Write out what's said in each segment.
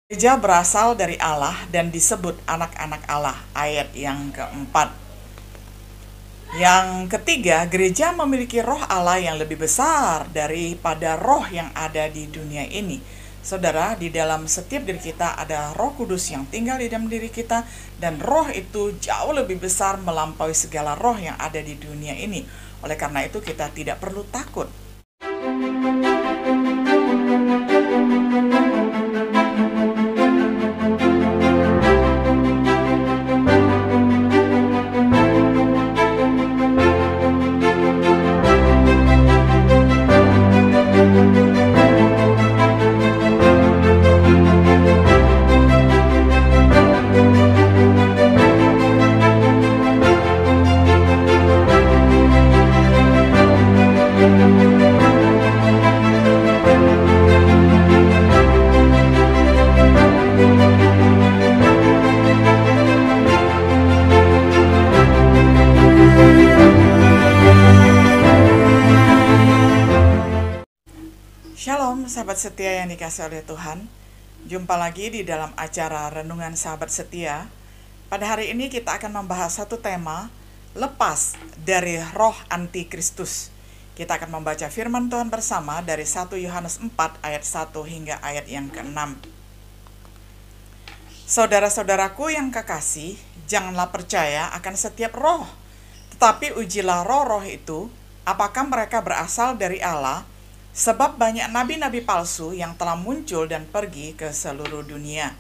Gereja berasal dari Allah dan disebut anak-anak Allah, ayat yang keempat. Yang ketiga, gereja memiliki roh Allah yang lebih besar daripada roh yang ada di dunia ini. Saudara, di dalam setiap diri kita ada Roh Kudus yang tinggal di dalam diri kita, dan roh itu jauh lebih besar melampaui segala roh yang ada di dunia ini. Oleh karena itu kita tidak perlu takut. Shalom sahabat setia yang dikasih oleh Tuhan. Jumpa lagi di dalam acara Renungan Sahabat Setia. Pada hari ini kita akan membahas satu tema, lepas dari roh antikristus. Kita akan membaca firman Tuhan bersama dari 1 Yohanes 4 ayat 1 hingga ayat yang ke-6. Saudara-saudaraku yang kekasih, janganlah percaya akan setiap roh, tetapi ujilah roh-roh itu, apakah mereka berasal dari Allah. Sebab banyak nabi-nabi palsu yang telah muncul dan pergi ke seluruh dunia.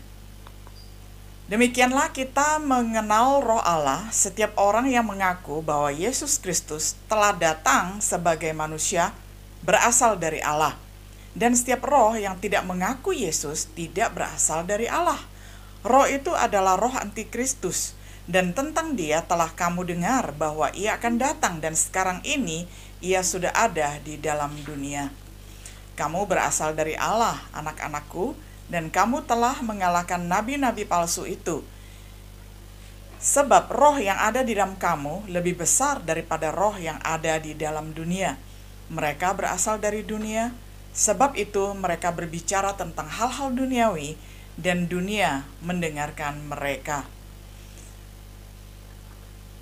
Demikianlah kita mengenal roh Allah. Setiap orang yang mengaku bahwa Yesus Kristus telah datang sebagai manusia berasal dari Allah. Dan setiap roh yang tidak mengaku Yesus tidak berasal dari Allah. Roh itu adalah roh antikristus. Dan tentang dia telah kamu dengar bahwa ia akan datang, dan sekarang ini ia sudah ada di dalam dunia. Kamu berasal dari Allah, anak-anakku, dan kamu telah mengalahkan nabi-nabi palsu itu. Sebab roh yang ada di dalam kamu lebih besar daripada roh yang ada di dalam dunia. Mereka berasal dari dunia, sebab itu mereka berbicara tentang hal-hal duniawi, dan dunia mendengarkan mereka.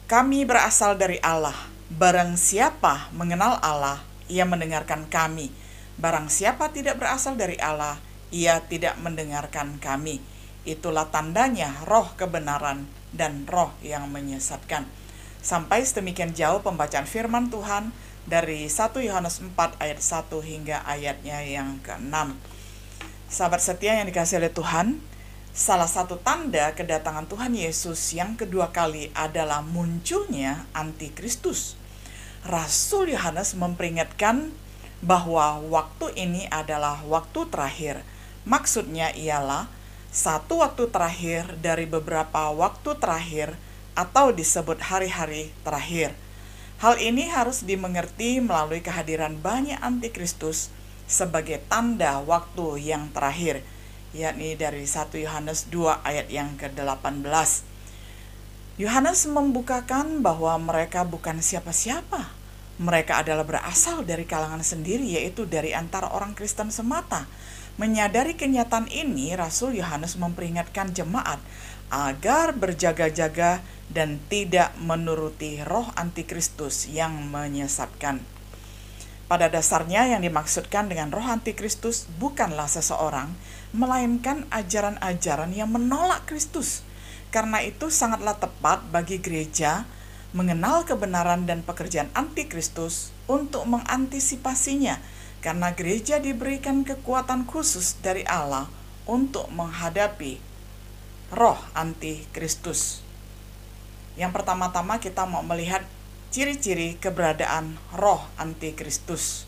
Kami berasal dari Allah. Barang siapa mengenal Allah, ia mendengarkan kami. Barang siapa tidak berasal dari Allah, ia tidak mendengarkan kami. Itulah tandanya roh kebenaran dan roh yang menyesatkan. Sampai sedemikian jauh pembacaan firman Tuhan dari 1 Yohanes 4 ayat 1 hingga ayatnya yang ke-6. Sahabat setia yang dikasihi oleh Tuhan, salah satu tanda kedatangan Tuhan Yesus yang kedua kali adalah munculnya antikristus. Rasul Yohanes memperingatkan bahwa waktu ini adalah waktu terakhir. Maksudnya ialah satu waktu terakhir dari beberapa waktu terakhir, atau disebut hari-hari terakhir. Hal ini harus dimengerti melalui kehadiran banyak antikristus sebagai tanda waktu yang terakhir, yakni dari 1 Yohanes 2 ayat yang ke-18. Yohanes membukakan bahwa mereka bukan siapa-siapa. Mereka adalah berasal dari kalangan sendiri, yaitu dari antara orang Kristen semata. Menyadari kenyataan ini, Rasul Yohanes memperingatkan jemaat agar berjaga-jaga dan tidak menuruti roh antikristus yang menyesatkan. Pada dasarnya yang dimaksudkan dengan roh antikristus bukanlah seseorang, melainkan ajaran-ajaran yang menolak Kristus. Karena itu sangatlah tepat bagi gereja mengenal kebenaran dan pekerjaan antikristus untuk mengantisipasinya, karena gereja diberikan kekuatan khusus dari Allah untuk menghadapi roh antikristus. Yang pertama-tama kita mau melihat ciri-ciri keberadaan roh antikristus.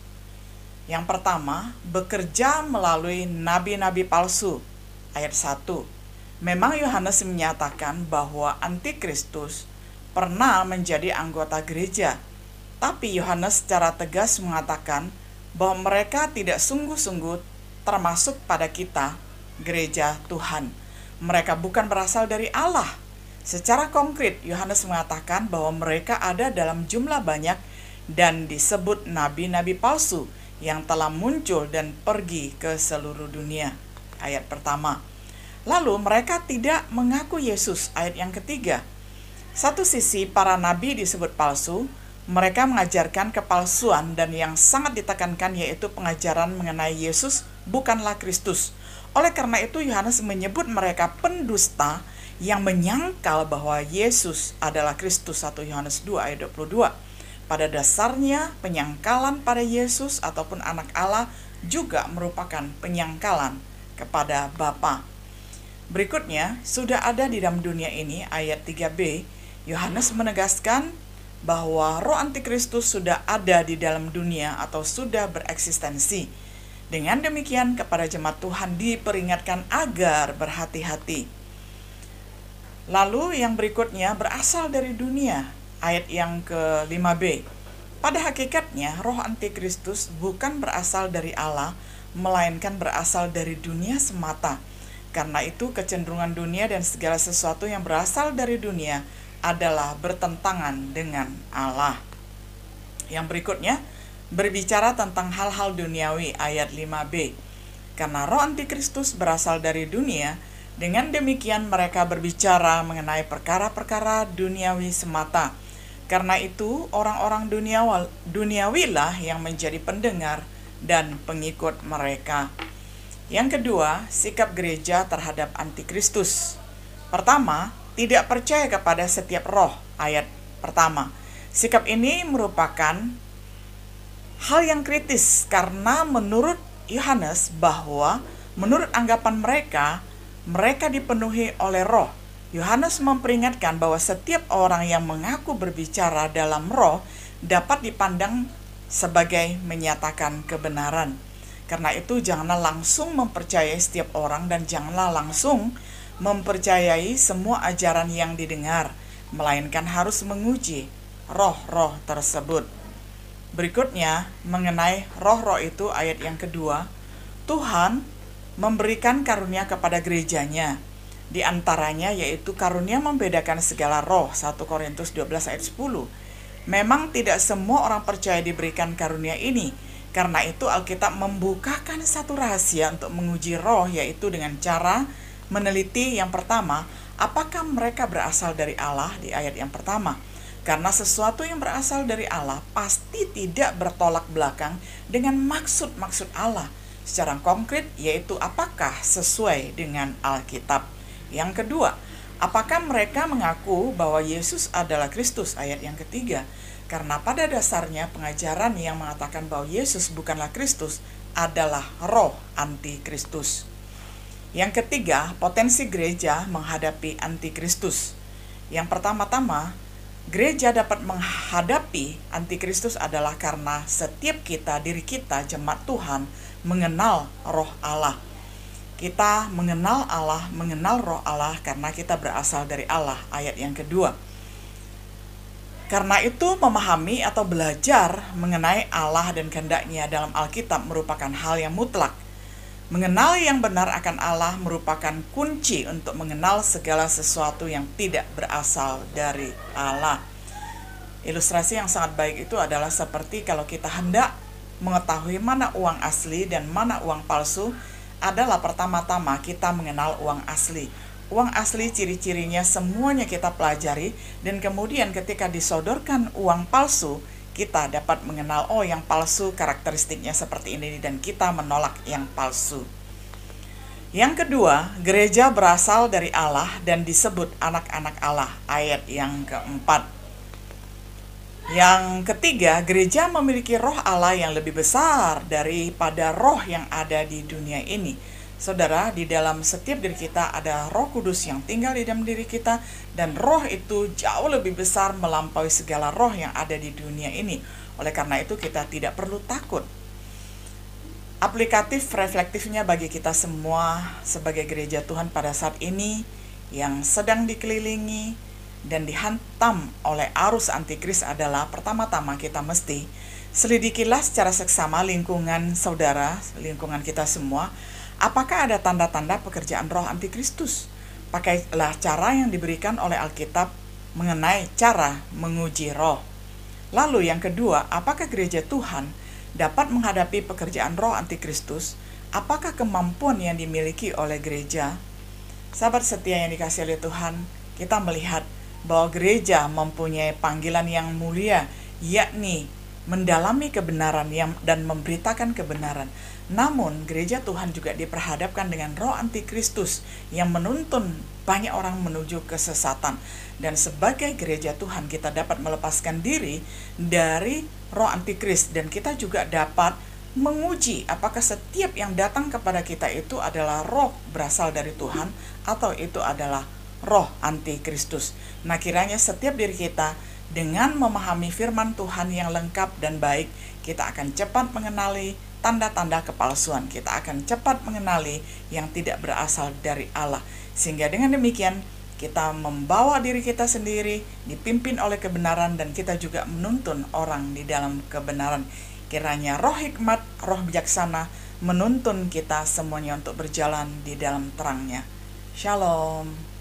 Yang pertama, bekerja melalui nabi-nabi palsu. Ayat 1. Memang Yohanes menyatakan bahwa antikristus pernah menjadi anggota gereja, tapi Yohanes secara tegas mengatakan bahwa mereka tidak sungguh-sungguh termasuk pada kita, gereja Tuhan. Mereka bukan berasal dari Allah. Secara konkret, Yohanes mengatakan bahwa mereka ada dalam jumlah banyak dan disebut nabi-nabi palsu yang telah muncul dan pergi ke seluruh dunia. Ayat pertama. Lalu mereka tidak mengaku Yesus, ayat yang ketiga. Satu sisi para nabi disebut palsu, mereka mengajarkan kepalsuan dan yang sangat ditekankan yaitu pengajaran mengenai Yesus bukanlah Kristus. Oleh karena itu Yohanes menyebut mereka pendusta yang menyangkal bahwa Yesus adalah Kristus. 1 Yohanes 2 ayat 22. Pada dasarnya penyangkalan pada Yesus ataupun anak Allah juga merupakan penyangkalan kepada Bapa. Berikutnya, sudah ada di dalam dunia ini, ayat 3b, Yohanes menegaskan bahwa roh antikristus sudah ada di dalam dunia atau sudah bereksistensi. Dengan demikian, kepada jemaat Tuhan diperingatkan agar berhati-hati. Lalu yang berikutnya berasal dari dunia, ayat yang ke-5b. Pada hakikatnya, roh antikristus bukan berasal dari Allah, melainkan berasal dari dunia semata. Karena itu kecenderungan dunia dan segala sesuatu yang berasal dari dunia adalah bertentangan dengan Allah. Yang berikutnya berbicara tentang hal-hal duniawi, ayat 5b. Karena roh antikristus berasal dari dunia, dengan demikian mereka berbicara mengenai perkara-perkara duniawi semata. Karena itu orang-orang duniawilah yang menjadi pendengar dan pengikut mereka. Yang kedua, sikap gereja terhadap antikristus. Pertama, tidak percaya kepada setiap roh, ayat pertama. Sikap ini merupakan hal yang kritis karena menurut Yohanes bahwa menurut anggapan mereka dipenuhi oleh roh. Yohanes memperingatkan bahwa setiap orang yang mengaku berbicara dalam roh dapat dipandang sebagai menyatakan kebenaran. Karena itu janganlah langsung mempercayai setiap orang dan janganlah langsung mempercayai semua ajaran yang didengar, melainkan harus menguji roh-roh tersebut. Berikutnya, mengenai roh-roh itu, ayat yang kedua, Tuhan memberikan karunia kepada gerejanya. Di antaranya yaitu karunia membedakan segala roh, 1 Korintus 12 ayat 10. Memang tidak semua orang percaya diberikan karunia ini. Karena itu Alkitab membukakan satu rahasia untuk menguji roh, yaitu dengan cara meneliti yang pertama, apakah mereka berasal dari Allah di ayat yang pertama. Karena sesuatu yang berasal dari Allah pasti tidak bertolak belakang dengan maksud-maksud Allah secara konkret, yaitu apakah sesuai dengan Alkitab. Yang kedua, apakah mereka mengaku bahwa Yesus adalah Kristus, ayat yang ketiga. Karena pada dasarnya pengajaran yang mengatakan bahwa Yesus bukanlah Kristus adalah roh antikristus. Yang ketiga, potensi gereja menghadapi antikristus. Yang pertama-tama, gereja dapat menghadapi antikristus adalah karena setiap diri kita, jemaat Tuhan, mengenal roh Allah. Kita mengenal Allah, mengenal roh Allah karena kita berasal dari Allah, ayat yang kedua. Karena itu memahami atau belajar mengenai Allah dan kehendak-Nya dalam Alkitab merupakan hal yang mutlak. Mengenal yang benar akan Allah merupakan kunci untuk mengenal segala sesuatu yang tidak berasal dari Allah. Ilustrasi yang sangat baik itu adalah seperti kalau kita hendak mengetahui mana uang asli dan mana uang palsu, adalah pertama-tama kita mengenal uang asli. Uang asli ciri-cirinya semuanya kita pelajari, dan kemudian ketika disodorkan uang palsu, kita dapat mengenal, oh yang palsu karakteristiknya seperti ini, dan kita menolak yang palsu. Yang kedua, gereja berasal dari Allah dan disebut anak-anak Allah, ayat yang keempat. Yang ketiga, gereja memiliki roh Allah yang lebih besar daripada roh yang ada di dunia ini. Saudara, di dalam setiap diri kita ada Roh Kudus yang tinggal di dalam diri kita, dan roh itu jauh lebih besar melampaui segala roh yang ada di dunia ini. Oleh karena itu kita tidak perlu takut. Aplikatif reflektifnya bagi kita semua sebagai gereja Tuhan pada saat ini yang sedang dikelilingi dan dihantam oleh arus antikris adalah pertama-tama kita mesti selidikilah secara seksama lingkungan saudara, lingkungan kita semua. Apakah ada tanda-tanda pekerjaan roh antikristus? Pakailah cara yang diberikan oleh Alkitab mengenai cara menguji roh. Lalu yang kedua, apakah gereja Tuhan dapat menghadapi pekerjaan roh antikristus? Apakah kemampuan yang dimiliki oleh gereja Sahabat setia yang dikasihi oleh Tuhan, kita melihat bahwa gereja mempunyai panggilan yang mulia, yakni mendalami kebenaran dan memberitakan kebenaran. Namun gereja Tuhan juga diperhadapkan dengan roh antikristus yang menuntun banyak orang menuju kesesatan. Dan sebagai gereja Tuhan kita dapat melepaskan diri dari roh antikris, dan kita juga dapat menguji apakah setiap yang datang kepada kita itu adalah roh berasal dari Tuhan atau itu adalah roh antikristus. Nah, kiranya setiap diri kita dengan memahami firman Tuhan yang lengkap dan baik, kita akan cepat mengenali tanda-tanda kepalsuan. Kita akan cepat mengenali yang tidak berasal dari Allah. Sehingga dengan demikian, kita membawa diri kita sendiri dipimpin oleh kebenaran, dan kita juga menuntun orang di dalam kebenaran. Kiranya roh hikmat, roh bijaksana menuntun kita semuanya untuk berjalan di dalam terangnya. Shalom.